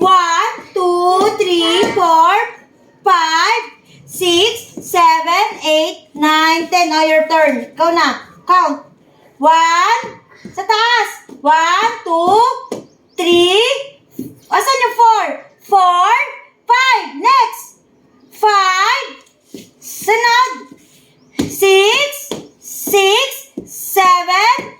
1, 2, 3, 4, 5, 6, 7, 8, 9, 10. Oh, your turn. Ikaw na. Count. 1. Sa taas. 1, 2, 3. Asan yung 4? 4, 5. Next. 5. Sunod. 6, 7,